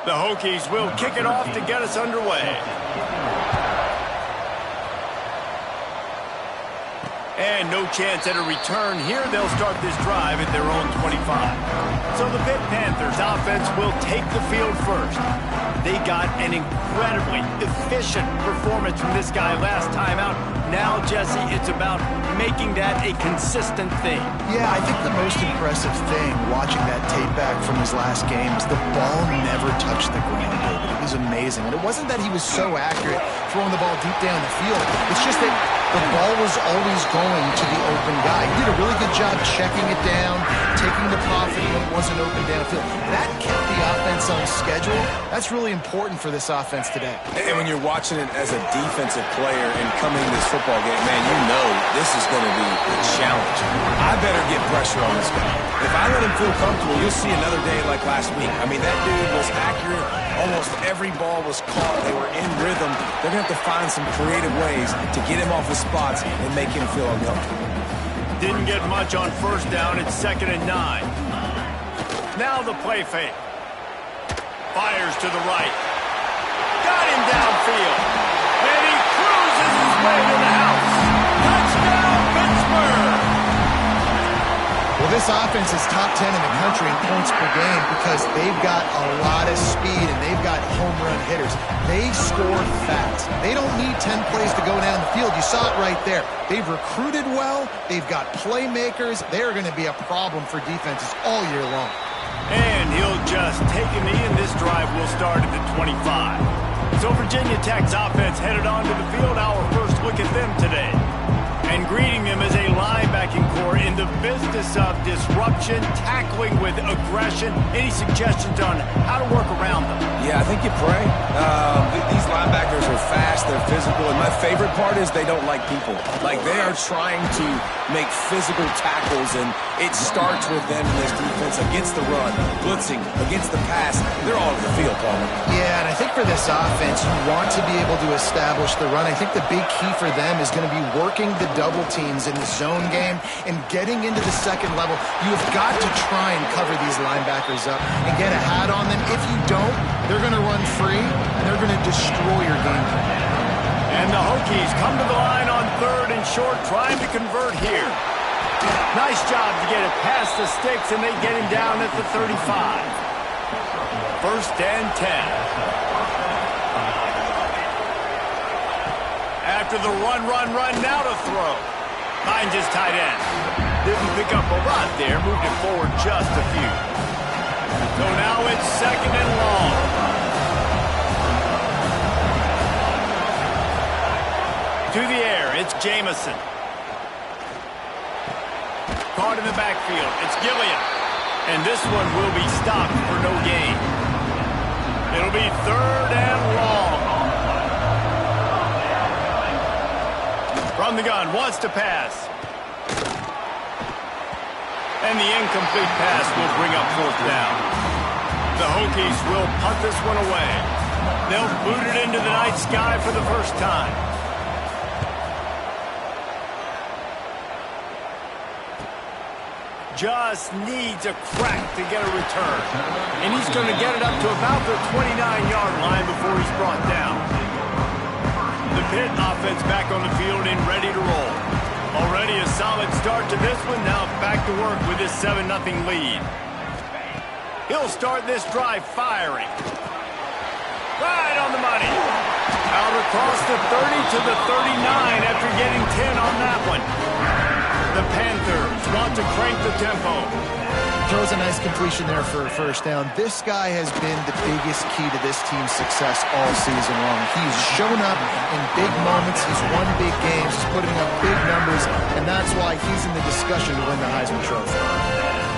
The Hokies will kick it off to get us underway. And no chance at a return here. They'll start this drive at their own 25. So the Pitt Panthers offense will take the field first. They got an incredibly efficient performance from this guy last time out. Now, Jesse, it's about making that a consistent thing. Yeah, I think the most impressive thing watching that tape back from his last game is the ball never touched the ground, David. It was amazing. And it wasn't that he was so accurate throwing the ball deep down the field. It's just that the ball was always going to the open guy. He did a really good job checking it down, taking the profit when it wasn't open downfield. That kept the offense on schedule. That's really important for this offense today. And when you're watching it as a defensive player and coming to this football game, man, you know this is going to be a challenge. I better get pressure on this guy. If I let him feel comfortable, you'll see another day like last week. I mean, that dude was accurate. Almost every ball was caught. They were in rhythm. They're going to have to find some creative ways to get him off his spots and make him feel uncomfortable. Didn't get much on first down. It's 2nd and 9. Now the play fake. Fires to the right. Got him downfield. And he cruises his way to the house. Touchdown, Pittsburgh! Well, this offense is top 10 in the country in points per game because they've got a lot of speed and they've got home run hitters. They score fast. They don't need 10 plays to go down the field. You saw it right there. They've recruited well. They've got playmakers. They're going to be a problem for defenses all year long. And he'll just take a knee, and this drive will start at the 25. So Virginia Tech's offense headed onto the field. Our first look at them today. And greeting them as a linebacking core in the business of disruption, tackling with aggression. Any suggestions on how to work around them? Yeah, I think you pray. These linebackers are fast, they're physical, and my favorite part is they don't like people. Like, they are trying to make physical tackles, and it starts with them in this defense against the run, blitzing, against the pass. They're all over the field, Paul. Yeah, and I think for this offense, you want to be able to establish the run. I think the big key for them is going to be working the double teams in the zone game and getting into the second level. You've got to try and cover these linebackers up and get a hat on them. If you don't, they're going to run free and they're going to destroy your game plan. And the Hokies come to the line on 3rd and short, trying to convert here. Nice job to get it past the sticks, and they get him down at the 35. 1st and 10. After the run, now to throw. Finds his tight end. Didn't pick up a lot there, moved it forward just a few. So now it's 2nd and long. To the air, it's Jamison. Caught in the backfield, it's Gilliam. And this one will be stopped for no gain. It'll be 3rd and long. From the gun, wants to pass. And the incomplete pass will bring up 4th down. The Hokies will punt this one away. They'll boot it into the night sky for the first time. Just needs a crack to get a return. And he's going to get it up to about the 29-yard line before he's brought down. The Pitt offense back on the field and ready to roll. Already a solid start to this one. Now back to work with this 7-0 lead. He'll start this drive firing. Right on the money. Out across the 30 to the 39 after getting 10 on that one. The Panthers want to crank the tempo. Throws a nice completion there for a first down. This guy has been the biggest key to this team's success all season long. He's shown up in big moments. He's won big games. He's putting up big numbers, and that's why he's in the discussion to win the Heisman Trophy.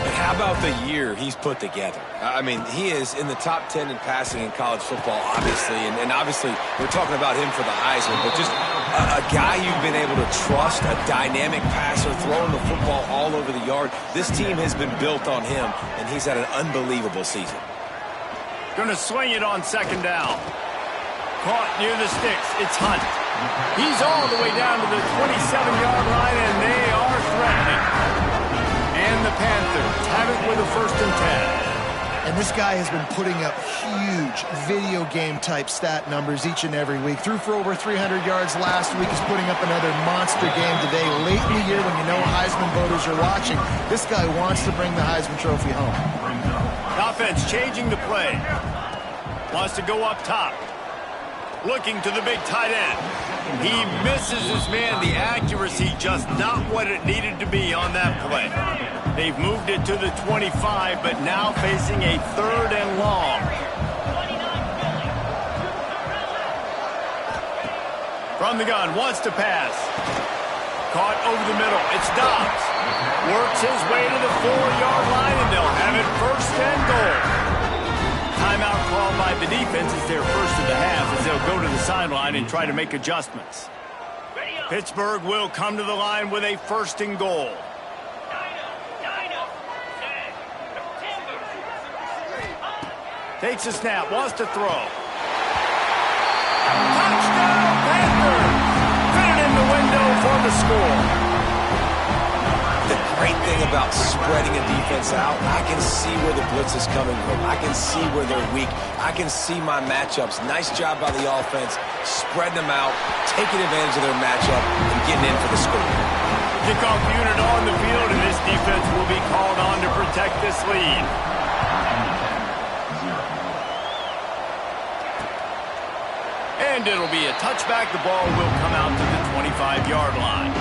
And how about the year he's put together? I mean, he is in the top 10 in passing in college football, obviously, and obviously we're talking about him for the Heisman, but just a guy you've been able to trust, a dynamic passer, throwing the football all over the yard. This team has been built on him, and he's had an unbelievable season. Going to swing it on 2nd down. Caught near the sticks. It's Hunt. He's all the way down to the 27-yard line, and they are threatening. And the Panthers have it with a 1st and 10. And this guy has been putting up huge video game type stat numbers each and every week. Threw for over 300 yards last week. He's putting up another monster game today. Late in the year when you know Heisman voters are watching, this guy wants to bring the Heisman Trophy home. Offense changing the play. Wants to go up top. Looking to the big tight end. He misses his man. The accuracy just not what it needed to be on that play. They've moved it to the 25, but now facing a 3rd and long. From the gun, wants to pass. Caught over the middle. It's Dobbs. Works his way to the 4-yard line, and they'll have it 1st and goal. Timeout called by the defense is their first of the half as they'll go to the sideline and try to make adjustments. Pittsburgh will come to the line with a 1st and goal. Takes a snap, wants to throw. Touchdown, Panthers! Fit it in the window for the score. The great thing about spreading a defense out, I can see where the blitz is coming from. I can see where they're weak. I can see my matchups. Nice job by the offense, spreading them out, taking advantage of their matchup, and getting in for the score. Kickoff unit on the field, and this defense will be called on to protect this lead. And it'll be a touchback. The ball will come out to the 25-yard line.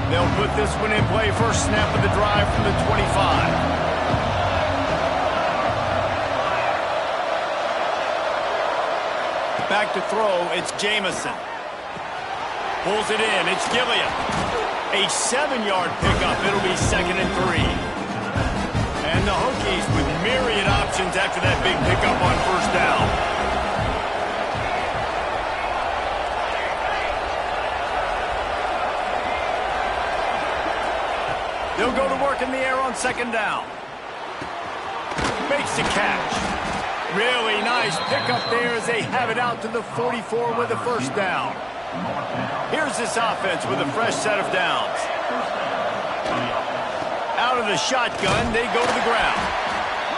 They'll put this one in play. First snap of the drive from the 25. Back to throw, it's Jamison. Pulls it in, it's Gilliam. A 7-yard pickup, it'll be 2nd and 3. And the Hokies with myriad options after that big pickup on 1st down. They'll go to work in the air on 2nd down. Makes the catch. Really nice pickup there as they have it out to the 44 with a 1st down. Here's this offense with a fresh set of downs. Out of the shotgun, they go to the ground.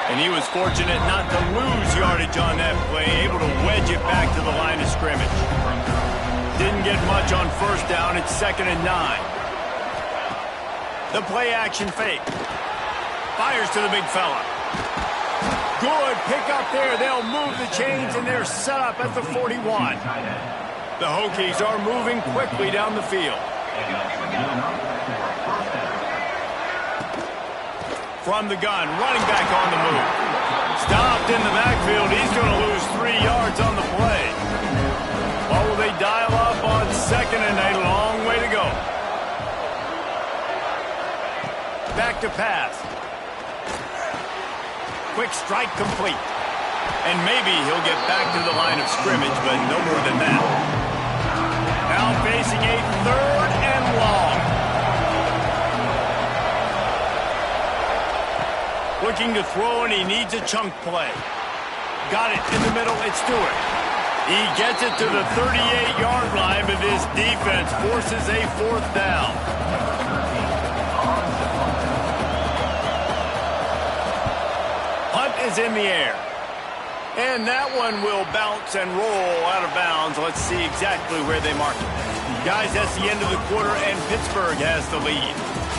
And he was fortunate not to lose yardage on that play, able to wedge it back to the line of scrimmage. Didn't get much on 1st down. It's 2nd and 9. The play action fake. Fires to the big fella. Good pickup there. They'll move the chains, and they're set up at the 41. The Hokies are moving quickly down the field. From the gun, running back on the move. Stopped in the backfield. He's going to lose 3 yards on the play. What will they dial up on 2nd and a long way to go? Back to pass. Quick strike complete. And maybe he'll get back to the line of scrimmage, but no more than that. Now facing a 3rd and long. Looking to throw, and he needs a chunk play. Got it in the middle, it's Stewart. He gets it to the 38-yard line, but this defense forces a 4th down. Is in the air. And that one will bounce and roll out of bounds. Let's see exactly where they mark it. Guys, that's the end of the quarter, and Pittsburgh has the lead.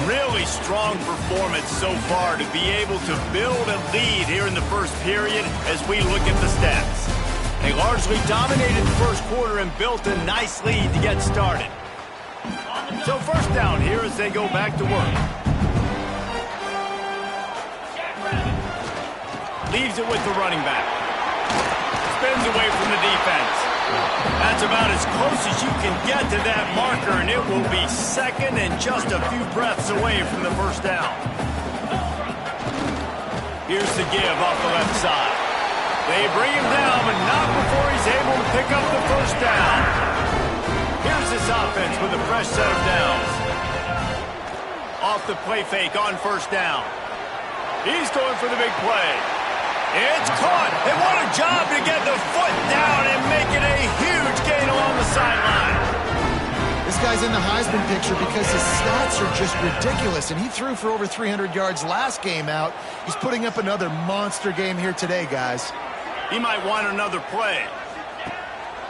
Really strong performance so far to be able to build a lead here in the 1st period as we look at the stats. They largely dominated the 1st quarter and built a nice lead to get started. So 1st down here as they go back to work. Leaves it with the running back. Spins away from the defense. That's about as close as you can get to that marker, and it will be 2nd and just a few breaths away from the 1st down. Here's the give off the left side. They bring him down, but not before he's able to pick up the 1st down. Here's this offense with a fresh set of downs. Off the play fake on 1st down. He's going for the big play. It's caught, and what a job to get the foot down and make it a huge gain along the sideline. This guy's in the Heisman picture because his stats are just ridiculous, and he threw for over 300 yards last game out. He's putting up another monster game here today, guys. He might want another play.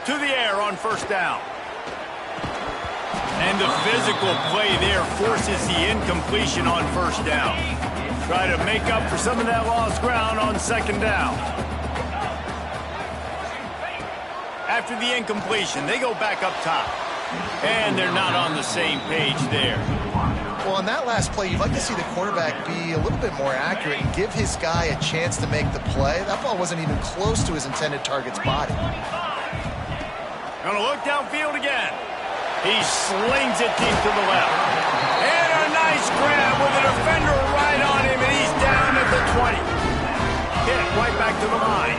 To the air on first down. And the physical play there forces the incompletion on first down. Try to make up for some of that lost ground on second down. After the incompletion, they go back up top. And they're not on the same page there. Well, on that last play, you'd like to see the quarterback be a little bit more accurate and give his guy a chance to make the play. That ball wasn't even close to his intended target's body. Gonna look downfield again. He slings it deep to the left. And a nice grab with a defender right on him, and he's down at the 20. Hit right back to the line.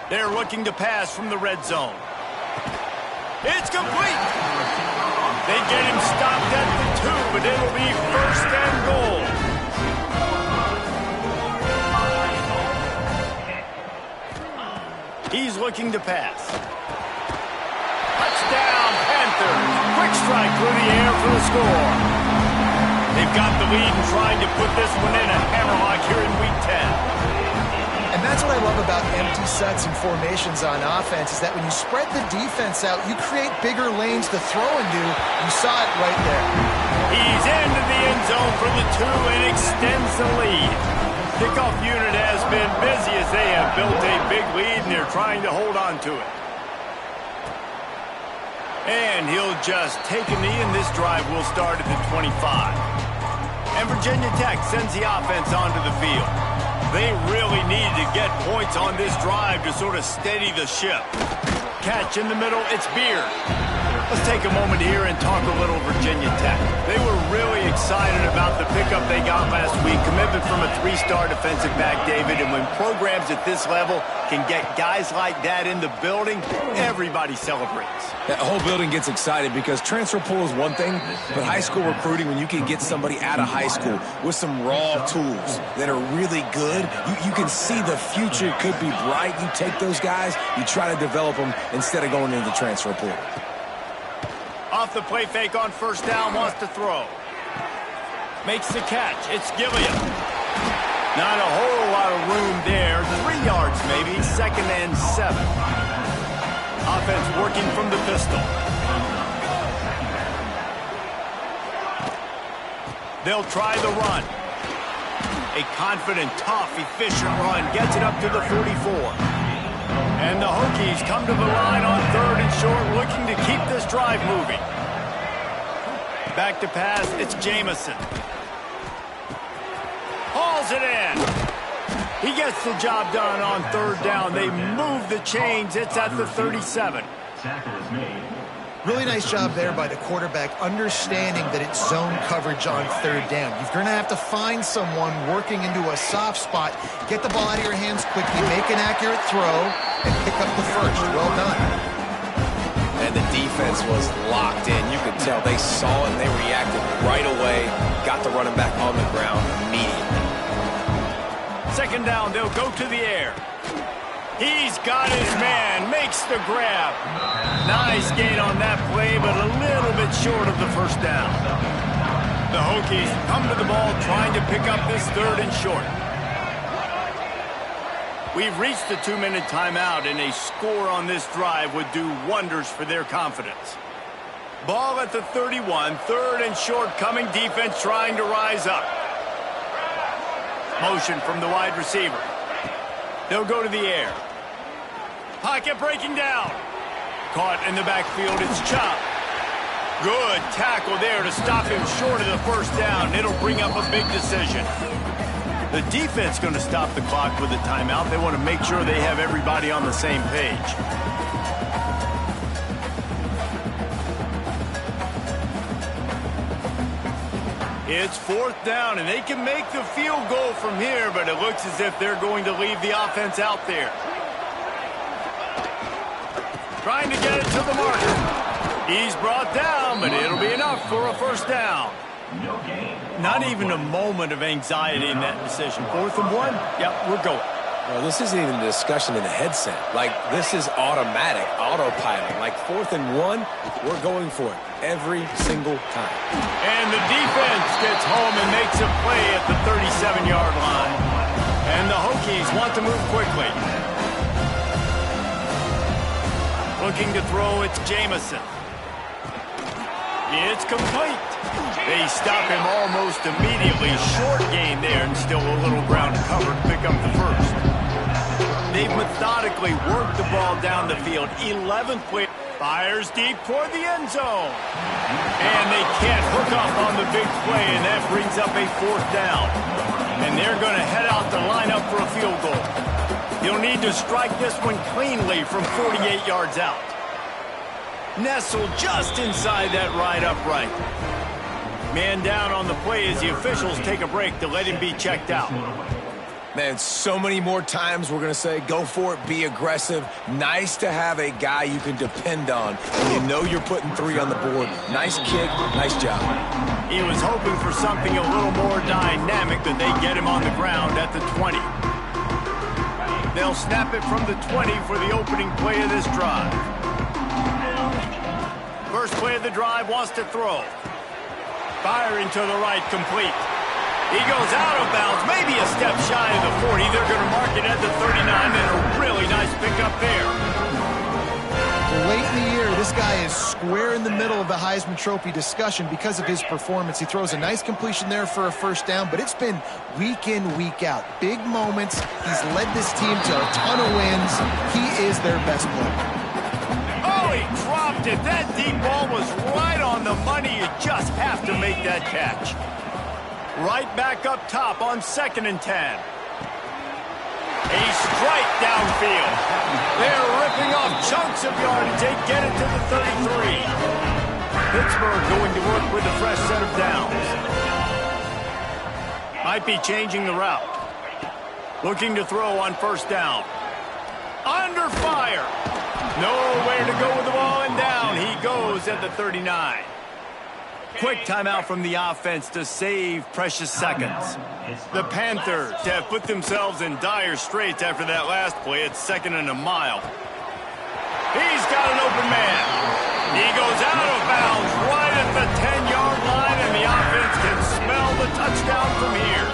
They're looking to pass from the red zone. It's complete. They get him stopped at the 2, but it'll be first and goal. He's looking to pass. Touchdown, Panthers. Quick strike through the air for the score. They've got the lead and trying to put this one in a hammerlock here in Week 10. And that's what I love about empty sets and formations on offense, is that when you spread the defense out, you create bigger lanes to throw into. You saw it right there. He's into the end zone for the 2 and extends the lead. Kickoff unit has been busy as they have built a big lead, and they're trying to hold on to it. And he'll just take a knee, and this drive will start at the 25. And Virginia Tech sends the offense onto the field. They really need to get points on this drive to sort of steady the ship. Catch in the middle, it's BearrR. Let's take a moment here and talk a little Virginia Tech. They were really excited about the pickup they got last week. Commitment from a 3-star defensive back, David. And when programs at this level can get guys like that in the building, everybody celebrates. That whole building gets excited because transfer pool is one thing, but high school recruiting, when you can get somebody out of high school with some raw tools that are really good, you can see the future could be bright. You take those guys, you try to develop them instead of going into the transfer pool. Off the play fake on first down, wants to throw. Makes the catch. It's Gilliam. Not a whole lot of room there. 3 yards maybe. Second and 7. Offense working from the pistol. They'll try the run. A confident, tough, efficient run. Gets it up to the 44. And the Hokies come to the line on 3rd and short, looking to keep this drive moving. Back to pass, it's Jamison. Hauls it in. He gets the job done on 3rd down. They move the chains. It's at the 37. Really nice job there by the quarterback, understanding that it's zone coverage on 3rd down. You're going to have to find someone working into a soft spot, get the ball out of your hands quickly, make an accurate throw, and pick up the first. Well done. And the defense was locked in. You could tell they saw it and they reacted right away. Got the running back on the ground immediately. Second down, they'll go to the air. He's got his man, makes the grab. Nice gain on that play, but a little bit short of the first down. The Hokies come to the ball trying to pick up this 3rd and short. We've reached the 2-minute timeout, and a score on this drive would do wonders for their confidence. Ball at the 31, 3rd and short coming, defense trying to rise up. Motion from the wide receiver. They'll go to the air. Pocket breaking down. Caught in the backfield, it's Chop. Good tackle there to stop him short of the first down. It'll bring up a big decision. The defense going to stop the clock with a timeout. They want to make sure they have everybody on the same page. It's 4th down, and they can make the field goal from here, but it looks as if they're going to leave the offense out there. Trying to get it to the marker. He's brought down, but it'll be enough for a first down. Not even a moment of anxiety in that decision. 4th and 1? Yep, we're going. Well, this isn't even a discussion in the headset. Like, this is automatic, autopilot. Like, 4th and 1, we're going for it every single time. And the defense gets home and makes a play at the 37-yard line. And the Hokies want to move quickly. Looking to throw, it's Jamison. It's complete. They stop him almost immediately. Short gain there and still a little ground to cover to pick up the first. They've methodically worked the ball down the field. 11th play. Fires deep toward the end zone. And they can't hook up on the big play, and that brings up a 4th down. And they're going to head out to line up for a field goal. He'll need to strike this one cleanly from 48 yards out. Nestled just inside that right upright. Man down on the play as the officials take a break to let him be checked out. Man, so many more times we're going to say, go for it, be aggressive. Nice to have a guy you can depend on when you know you're putting 3 on the board. Nice kick, nice job. He was hoping for something a little more dynamic, but they get him on the ground at the 20. They'll snap it from the 20 for the opening play of this drive. First play of the drive wants to throw. Firing to the right, complete. He goes out of bounds, maybe a step shy of the 40. They're going to mark it at the 39, and a really nice pickup there. Late in the year, this guy is square in the middle of the Heisman Trophy discussion because of his performance. He throws a nice completion there for a first down, but it's been week in, week out. Big moments. He's led this team to a ton of wins. He is their best player. Oh, he dropped it. That deep ball was right on the money. You just have to make that catch. Right back up top on 2nd and 10. A strike downfield. They're ripping off chunks of yardage. They get it to the 33. Pittsburgh going to work with a fresh set of downs. Might be changing the route. Looking to throw on 1st down. Under fire. Nowhere to go with the ball, and down he goes at the 39. Quick timeout from the offense to save precious seconds. The Panthers have put themselves in dire straits after that last play. It's 2nd and a mile. He's got an open man. He goes out of bounds right at the 10-yard line, and the offense can smell the touchdown from here.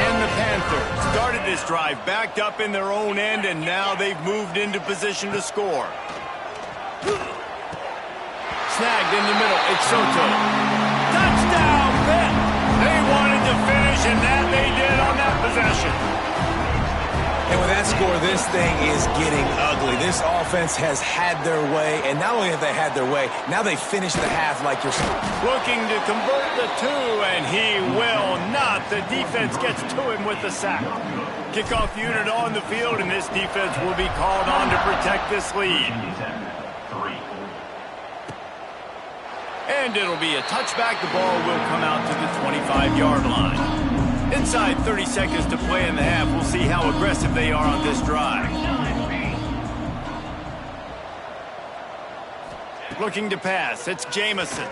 And the Panthers started this drive backed up in their own end, and now they've moved into position to score. Snagged in the middle, it's Soto. Touchdown, Pitt! They wanted to finish, and that they did on that possession. And with that score, this thing is getting ugly. This offense has had their way, and not only have they had their way, now they finish the half like you're looking to convert the 2, and he will not. The defense gets to him with the sack. Kickoff unit on the field, and this defense will be called on to protect this lead. And it'll be a touchback. The ball will come out to the 25-yard line. Inside 30 seconds to play in the half. We'll see how aggressive they are on this drive. Looking to pass. It's Jamison.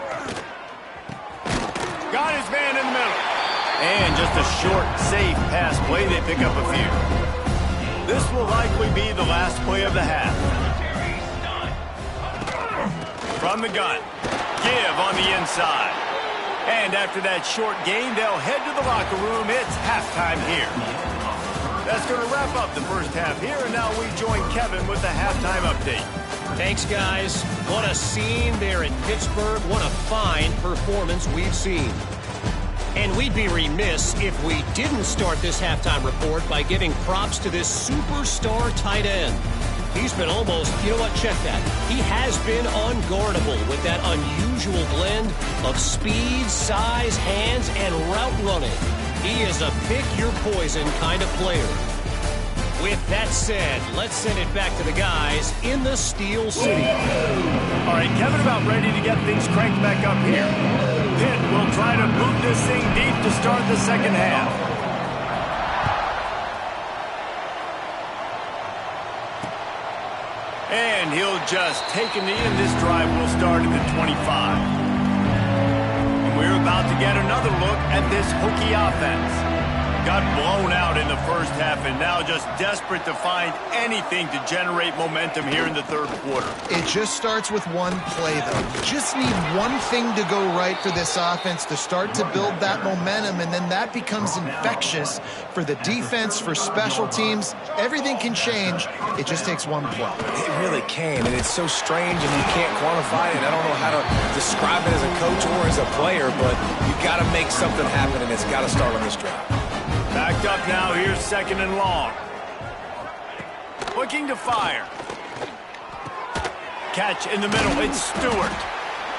Got his man in the middle. And just a short, safe pass play. They pick up a few. This will likely be the last play of the half. From the gun. Give on the inside. And after that short gain, they'll head to the locker room. It's halftime here. That's going to wrap up the first half here, and now we join Kevin with the halftime update. Thanks, guys. What a scene there in Pittsburgh. What a fine performance we've seen. And we'd be remiss if we didn't start this halftime report by giving props to this superstar tight end. He's been almost, you know what, check that. He has been unguardable with that unusual blend of speed, size, hands, and route running. He is a pick-your-poison kind of player. With that said, let's send it back to the guys in the Steel City. All right, Kevin, about ready to get things cranked back up here. Pitt will try to boot this thing deep to start the second half. And he'll just take a knee, and this drive will start at the 25. And we're about to get another look at this Hokie offense. Got blown out in the first half and now just desperate to find anything to generate momentum here in the third quarter. It just starts with one play, though. You just need one thing to go right for this offense to start to build that momentum, and then that becomes infectious for the defense, for special teams. Everything can change. It just takes one play. It really can, and it's so strange and you can't quantify it. I don't know how to describe it as a coach or as a player, but you've got to make something happen, and it's got to start on this drive. Backed up now, here's 2nd and long. Looking to fire. Catch in the middle, it's Stewart.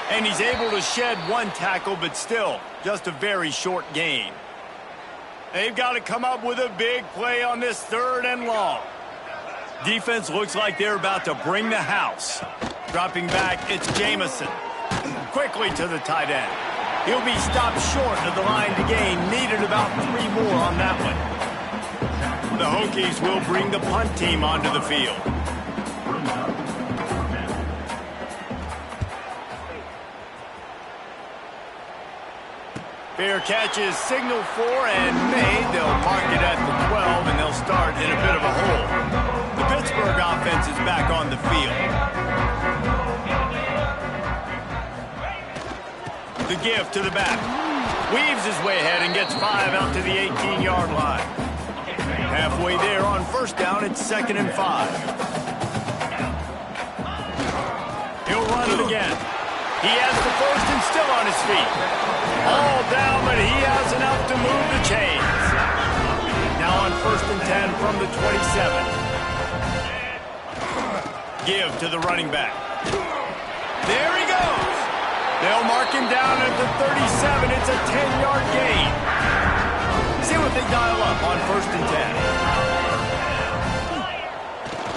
And he's able to shed one tackle, but still, just a very short gain. They've got to come up with a big play on this 3rd and long. Defense looks like they're about to bring the house. Dropping back, it's Jamison. Quickly to the tight end. He'll be stopped short of the line to gain. Needed about 3 more on that one. The Hokies will bring the punt team onto the field. Fair catch is signaled for and made. They'll mark it at the 12, and they'll start in a bit of a hole. The Pittsburgh offense is back on the field. The give to the back. Weaves his way ahead and gets 5 out to the 18-yard line. Halfway there on 1st down, it's 2nd and 5. He'll run it again. He has the 1st and still on his feet. All down, but he has enough to move the chains. Now on 1st and 10 from the 27. Give to the running back. There he goes. They'll mark him down at the 37. It's a 10-yard gain. See what they dial up on 1st and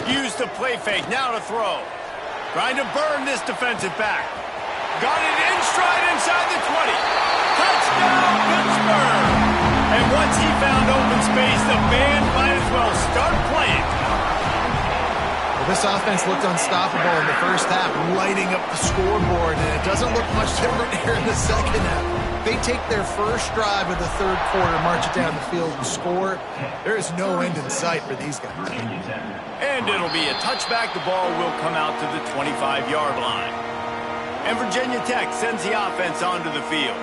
10. Use the play fake. Now to throw. Trying to burn this defensive back. Got it in stride inside the 20. Touchdown, Pittsburgh. And once he found open space, the band might as well start playing. This offense looked unstoppable in the first half, lighting up the scoreboard, and it doesn't look much different here in the second half. They take their first drive of the third quarter, march it down the field, and score. There is no end in sight for these guys. And it'll be a touchback. The ball will come out to the 25-yard line. And Virginia Tech sends the offense onto the field.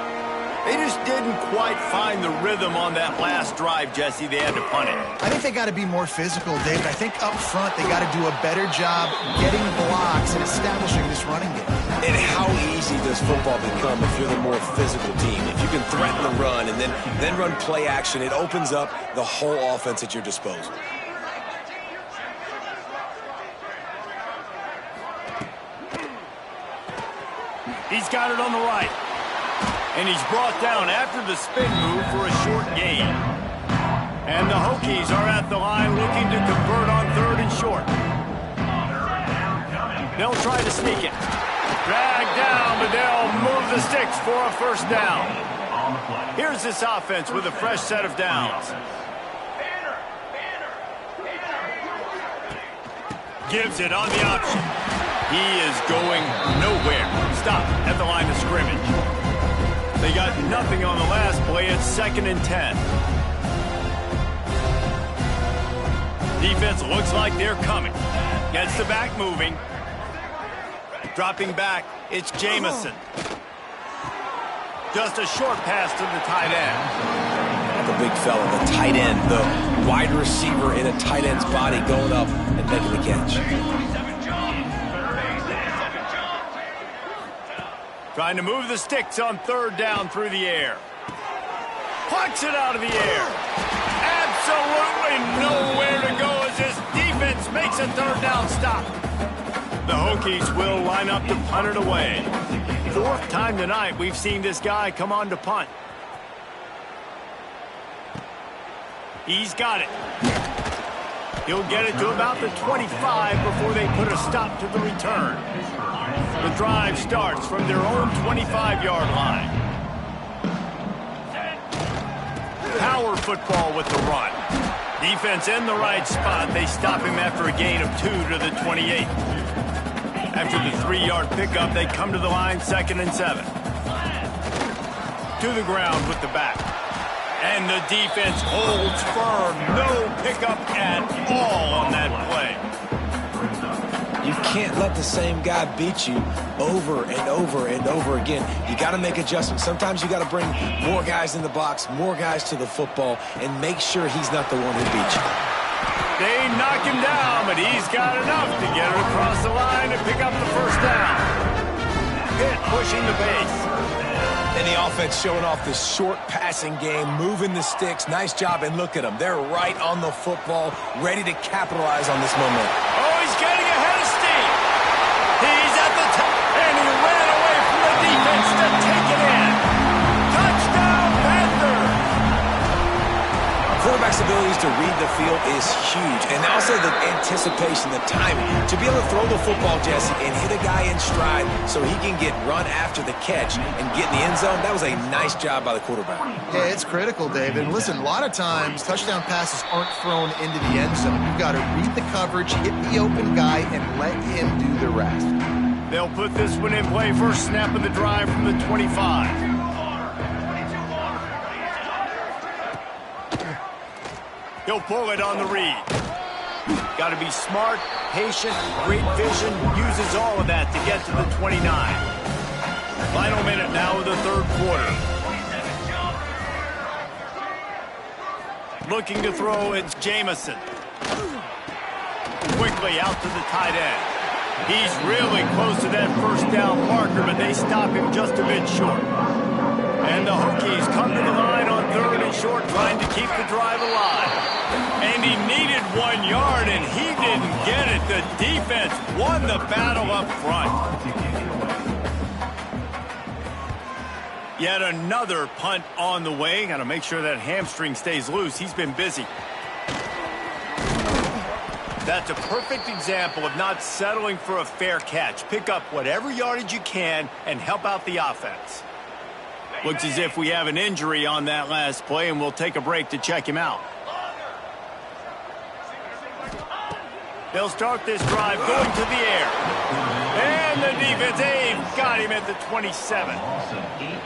They just didn't quite find the rhythm on that last drive, Jesse. They had to punt it. I think they got to be more physical, David. I think up front they got to do a better job getting blocks and establishing this running game. And how easy does football become if you're the more physical team? If you can threaten the run and then run play action, it opens up the whole offense at your disposal. He's got it on the right. And he's brought down after the spin move for a short gain. And the Hokies are at the line looking to convert on 3rd and short. They'll try to sneak it. Dragged down, but they'll move the sticks for a 1st down. Here's this offense with a fresh set of downs. Gives it on the option. He is going nowhere. Stop at the line of scrimmage. They got nothing on the last play. It's 2nd and 10. Defense looks like they're coming. Gets the back moving. Dropping back, it's Jamison. Just a short pass to the tight end. The big fella, the tight end, the wide receiver in a tight end's body going up and making the catch. Trying to move the sticks on 3rd down through the air. Plucks it out of the air. Absolutely nowhere to go as this defense makes a 3rd down stop. The Hokies will line up to punt it away. 4th time tonight we've seen this guy come on to punt. He's got it. He'll get it to about the 25 before they put a stop to the return. The drive starts from their own 25-yard line. Power football with the run. Defense in the right spot. They stop him after a gain of 2 to the 28. After the 3-yard pickup, they come to the line 2nd and 7. To the ground with the back. And the defense holds firm. No pickup at all on that play. You can't let the same guy beat you over and over and over again. You got to make adjustments. Sometimes you got to bring more guys in the box, more guys to the football, and make sure he's not the one who beat you. They knock him down, but he's got enough to get it across the line and pick up the first down. Pitt pushing the pace. And the offense showing off the short passing game, moving the sticks. Nice job, and look at them. They're right on the football, ready to capitalize on this moment. Oh, he's getting ahead of steam. He's at the top, and he ran away from the defense to take it in. Touchdown, Panthers! Quarterback's abilities to read the field is huge, and also the anticipation, the timing. To be able to throw the football, Jesse, and hit a guy in stride so he can get run after the catch and get in the end zone, that was a nice job by the quarterback. Yeah, it's critical, David. And listen, a lot of times touchdown passes aren't thrown into the end zone. You've got to read the coverage, hit the open guy, and let him do the rest. They'll put this one in play. First snap of the drive from the 25. He'll pull it on the read. Got to be smart, patient, great vision. Uses all of that to get to the 29. Final minute now of the third quarter. Looking to throw, it's Jamison. Quickly out to the tight end. He's really close to that first down marker, but they stop him just a bit short. And the Hokies come to the line on third and short, trying to keep the drive alive. And he needed 1 yard, and he didn't get it. The defense won the battle up front. Yet another punt on the way. Got to make sure that hamstring stays loose. He's been busy. That's a perfect example of not settling for a fair catch. Pick up whatever yardage you can and help out the offense. Looks as if we have an injury on that last play, and we'll take a break to check him out. They'll start this drive going to the air. And the defense, they've got him at the 27.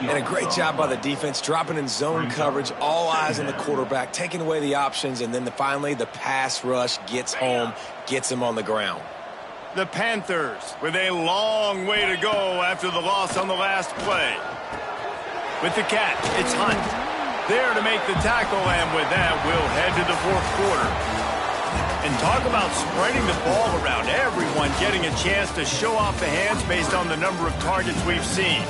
And a great job by the defense, dropping in zone coverage, all eyes on the quarterback, taking away the options, and then finally the pass rush gets home, gets him on the ground. The Panthers with a long way to go after the loss on the last play. With the catch, it's Hunt. There to make the tackle, and with that, we'll head to the fourth quarter. And talk about spreading the ball around. Everyone getting a chance to show off the hands based on the number of targets we've seen.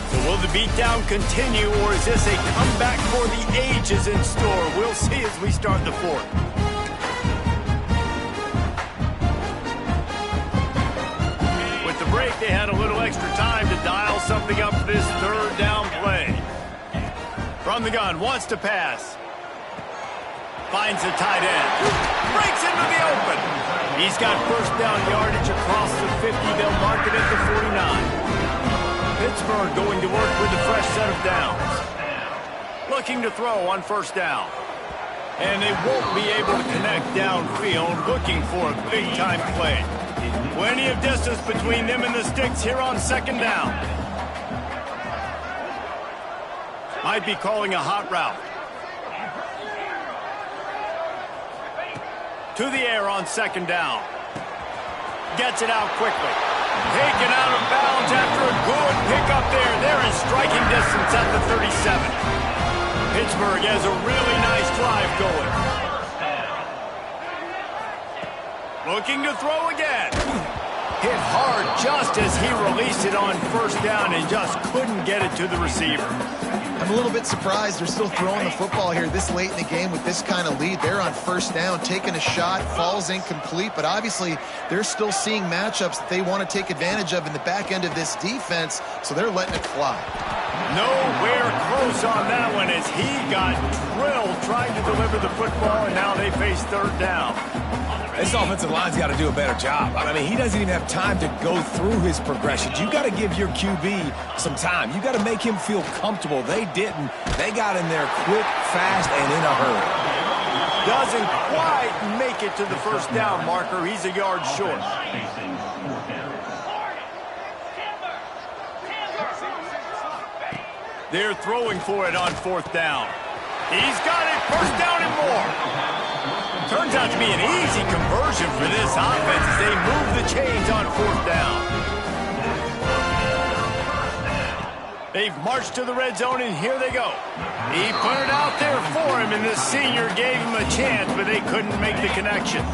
So will the beatdown continue, or is this a comeback for the ages in store? We'll see as we start the fourth. With the break, they had a little extra time to dial something up for this third down play. From the gun, wants to pass. Finds the tight end. Breaks into the open. He's got first down yardage across the 50. They'll mark it at the 49. Pittsburgh going to work with a fresh set of downs. Looking to throw on first down. And they won't be able to connect downfield, looking for a big-time play. Plenty of distance between them and the sticks here on second down. Might be calling a hot route. To the air on second down. Gets it out quickly. Taken out of bounds after a good pickup there. They're in striking distance at the 37. Pittsburgh has a really nice drive going. Looking to throw again. Hit hard just as he released it on first down and just couldn't get it to the receiver. I'm a little bit surprised they're still throwing the football here this late in the game with this kind of lead. They're on first down, taking a shot, falls incomplete, but obviously they're still seeing matchups that they want to take advantage of in the back end of this defense, so they're letting it fly. Nowhere close on that one as he got drilled trying to deliver the football, and now they face third down. This offensive line's got to do a better job. I mean, he doesn't even have time to go through his progressions. You got to give your QB some time. You got to make him feel comfortable. They didn't. They got in there quick, fast, and in a hurry. Doesn't quite make it to the first down marker. He's a yard short. They're throwing for it on 4th down. He's got it, 1st down and more. Turns out to be an easy conversion for this offense as they move the chains on 4th down. They've marched to the red zone, and here they go. He put it out there for him, and the senior gave him a chance, but they couldn't make the connection.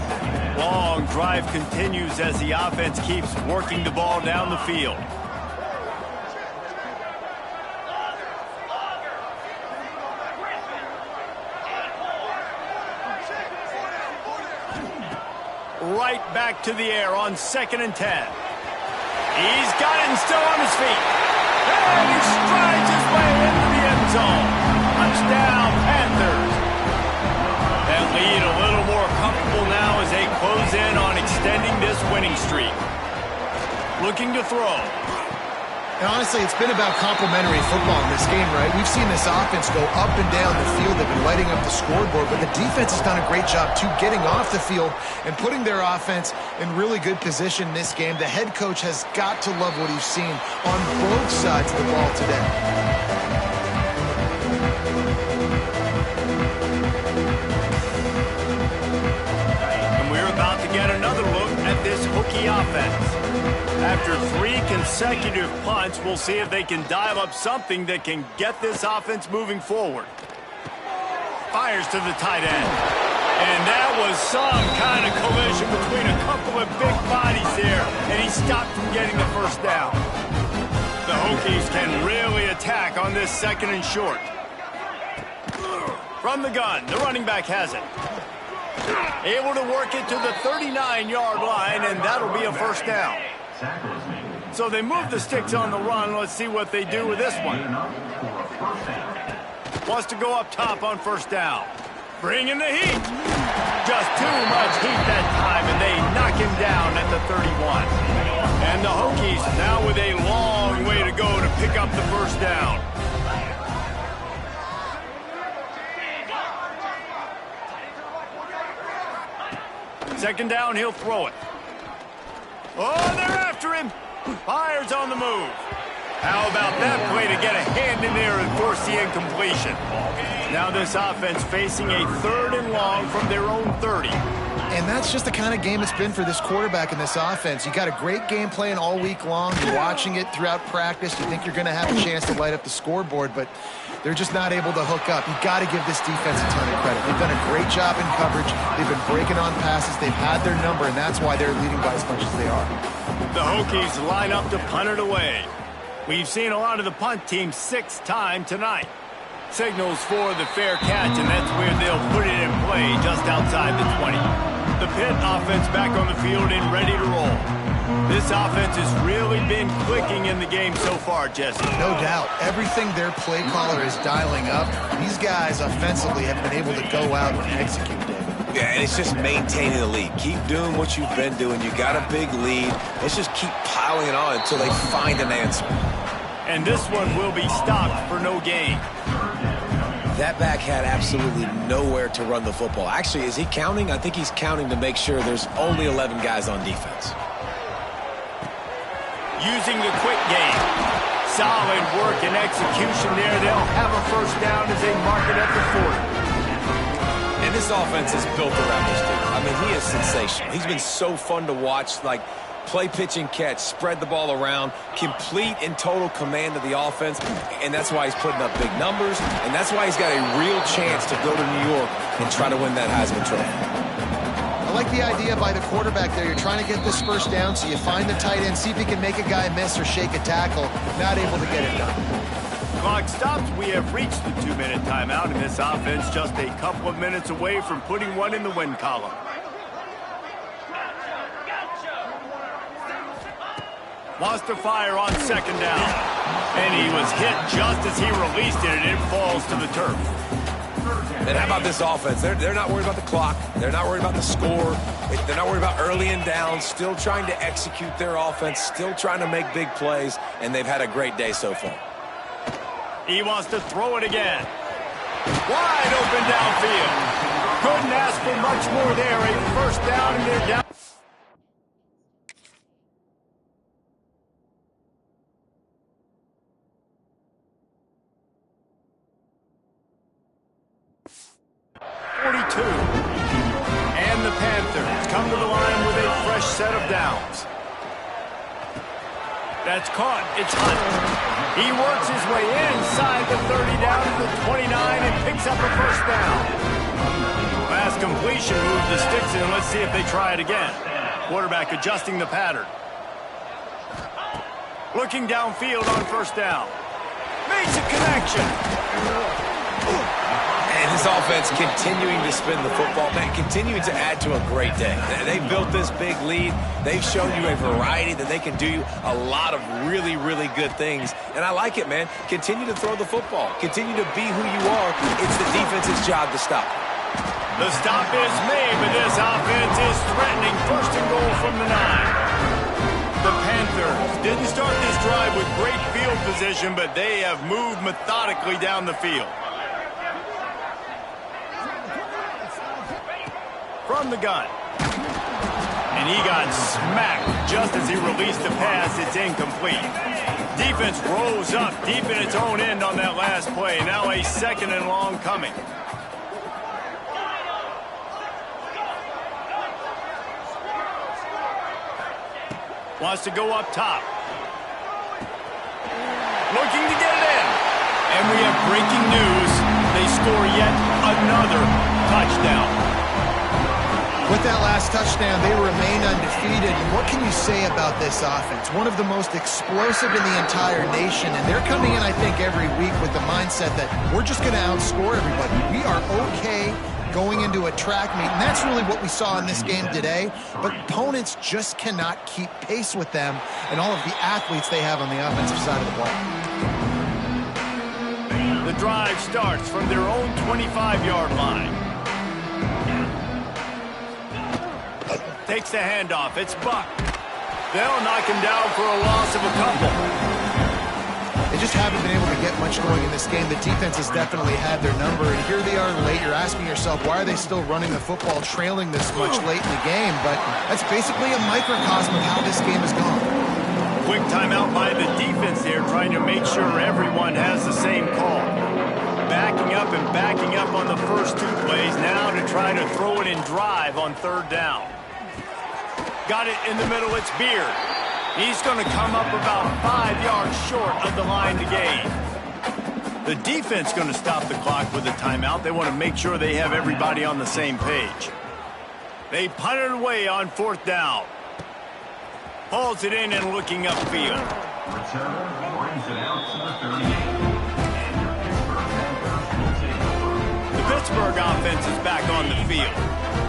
Long drive continues as the offense keeps working the ball down the field. Right back to the air on 2nd and 10. He's got it and still on his feet. And he strides his way into the end zone. Touchdown, Panthers. That lead a little more comfortable now as they close in on extending this winning streak. Looking to throw. And honestly, it's been about complementary football in this game, right? We've seen this offense go up and down the field. They've been lighting up the scoreboard, but the defense has done a great job, too, getting off the field and putting their offense in really good position in this game. The head coach has got to love what he's seen on both sides of the ball today. And we're about to get another look at this Hokie offense. After 3 consecutive punts, we'll see if they can dial up something that can get this offense moving forward. Fires to the tight end. And that was some kind of collision between a couple of big bodies there, and he stopped from getting the 1st down. The Hokies can really attack on this 2nd and short. From the gun, the running back has it. Able to work it to the 39-yard line, and that'll be a 1st down. So they move the sticks on the run. Let's see what they do with this one. Wants to go up top on 1st down. Bringing the heat. Just too much heat that time, and they knock him down at the 31. And the Hokies now with a long way to go to pick up the 1st down. Second down, he'll throw it. Oh, they're after him. Fires on the move. How about that play to get a hand in there and force the incompletion? Now this offense facing a 3rd and long from their own 30. And that's just the kind of game it's been for this quarterback in this offense. You got a great game plan all week long. You're watching it throughout practice. You think you're going to have a chance to light up the scoreboard, but they're just not able to hook up. You got to give this defense a ton of credit. They've done a great job in coverage. They've been breaking on passes. They've had their number, and that's why they're leading by as much as they are. The Hokies line up to punt it away. We've seen a lot of the punt team 6th time tonight. Signals for the fair catch, and that's where they'll put it in play just outside the 20. The Pitt offense back on the field and ready to roll. This offense has really been clicking in the game so far, Jesse. No doubt. Everything their play caller is dialing up, these guys offensively have been able to go out and execute, David. Yeah, and it's just maintaining the lead. Keep doing what you've been doing. You got a big lead. Let's just keep piling it on until they find an answer. And this one will be stopped for no gain. That back had absolutely nowhere to run the football. Actually, is he counting? I think he's counting to make sure there's only 11 guys on defense. Using the quick game. Solid work and execution there. They'll have a 1st down as they mark it at the 40. And this offense is built around this dude. I mean, he is sensational. He's been so fun to watch, like play, pitch, and catch, spread the ball around, complete and total command of the offense, and that's why he's putting up big numbers, and that's why he's got a real chance to go to New York and try to win that Heisman Trophy. I like the idea by the quarterback there. You're trying to get this 1st down, so you find the tight end, see if he can make a guy miss or shake a tackle. Not able to get it done. Clock stops. We have reached the 2-minute timeout, and this offense just a couple of minutes away from putting one in the win column. Wants to fire on 2nd down. And he was hit just as he released it, and it falls to the turf. And how about this offense? They're not worried about the clock. They're not worried about the score. They're not worried about early and down. Still trying to execute their offense. Still trying to make big plays. And they've had a great day so far. He wants to throw it again. Wide open downfield. Couldn't ask for much more there. A 1st down, and they're down. 42. And the Panthers come to the line with a fresh set of downs. That's caught. It's Hunt. He works his way inside the 30 down to the 29 and picks up a first down. Last completion moved the sticks in. Let's see if they try it again. Quarterback adjusting the pattern. Looking downfield on first down. Makes a connection. And his offense continuing to spin the football, man, continuing to add to a great day. They've built this big lead. They've shown you a variety that they can do a lot of really, really good things. And I like it, man. Continue to throw the football. Continue to be who you are. It's the defense's job to stop. The stop is made, but this offense is threatening. First and goal from the 9. The Panthers didn't start this drive with great field position, but they have moved methodically down the field. From the gun. And he got smacked just as he released the pass. It's incomplete. Defense rose up deep in its own end on that last play. Now a second and long coming. Wants to go up top. Looking to get it in. And we have breaking news. They score yet another touchdown. With that last touchdown, they remain undefeated. And what can you say about this offense? One of the most explosive in the entire nation. And they're coming in, I think, every week with the mindset that we're just going to outscore everybody. We are okay going into a track meet. And that's really what we saw in this game today. But opponents just cannot keep pace with them and all of the athletes they have on the offensive side of the ball. The drive starts from their own 25-yard line. Takes the handoff. It's Buck. They'll knock him down for a loss of a couple. They just haven't been able to get much going in this game. The defense has definitely had their number, and here they are late. You're asking yourself, why are they still running the football, trailing this much late in the game? But that's basically a microcosm of how this game has gone. Quick timeout by the defense there, trying to make sure everyone has the same call. Backing up and backing up on the first two plays, now to try to throw it in drive on third down. Got it in the middle, it's BearrR. He's going to come up about 5 yards short of the line to gain. The defense going to stop the clock with a timeout. They want to make sure they have everybody on the same page. They punt it away on fourth down. Hauls it in and looking upfield. Returner brings it out to the 38. The Pittsburgh offense is back on the field.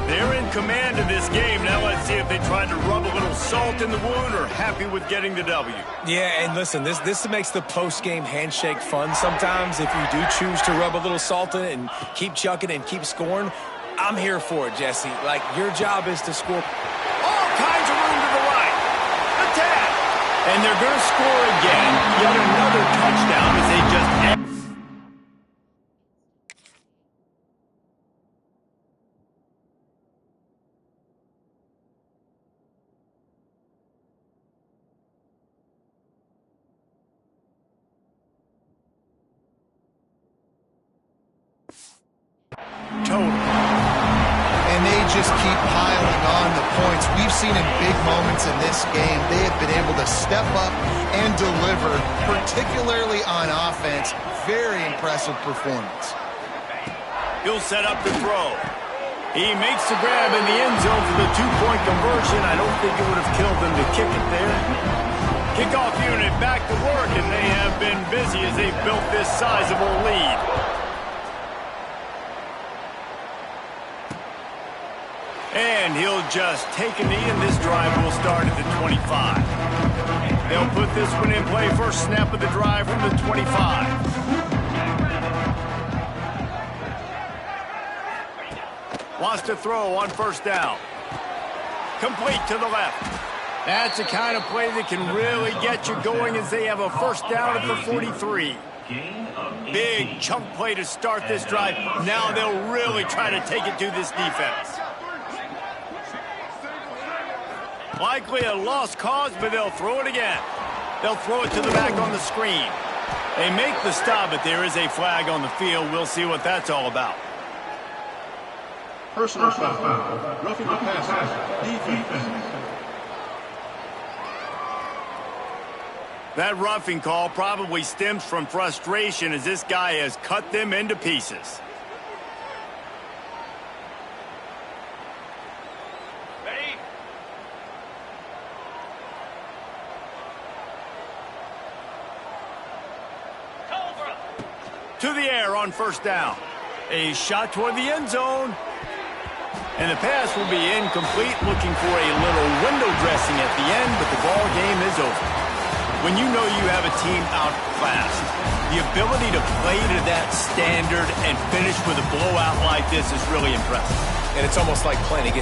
They're in command of this game. Now let's see if they try to rub a little salt in the wound or happy with getting the W. Yeah, and listen, this makes the post-game handshake fun sometimes. If you do choose to rub a little salt in it and keep chucking and keep scoring, I'm here for it, Jesse. Like, your job is to score. All kinds of room to the right. Attack. And they're going to score again. Yet another touchdown as they just... And they just keep piling on the points. We've seen in big moments in this game, they have been able to step up and deliver, particularly on offense. Very impressive performance. He'll set up the throw. He makes the grab in the end zone for the two-point conversion. I don't think it would have killed them to kick it there. Kickoff unit back to work, and they have been busy as they've built this sizable lead. And he'll just take a knee, and this drive will start at the 25. They'll put this one in play. First snap of the drive from the 25. Wants to throw on first down. Complete to the left. That's the kind of play that can really get you going as they have a first down at the 43. Big chunk play to start this drive. Now they'll really try to take it to this defense. Likely a lost cause, but they'll throw it again. They'll throw it to the back on the screen. They make the stop, but there is a flag on the field. We'll see what that's all about. Personal foul. Roughing the passer. Defense. That roughing call probably stems from frustration as this guy has cut them into pieces. Ready? Cobra. To the air on first down. A shot toward the end zone. And the pass will be incomplete, looking for a little window dressing at the end, but the ball game is over. When you know you have a team outclassed, the ability to play to that standard and finish with a blowout like this is really impressive. And it's almost like playing against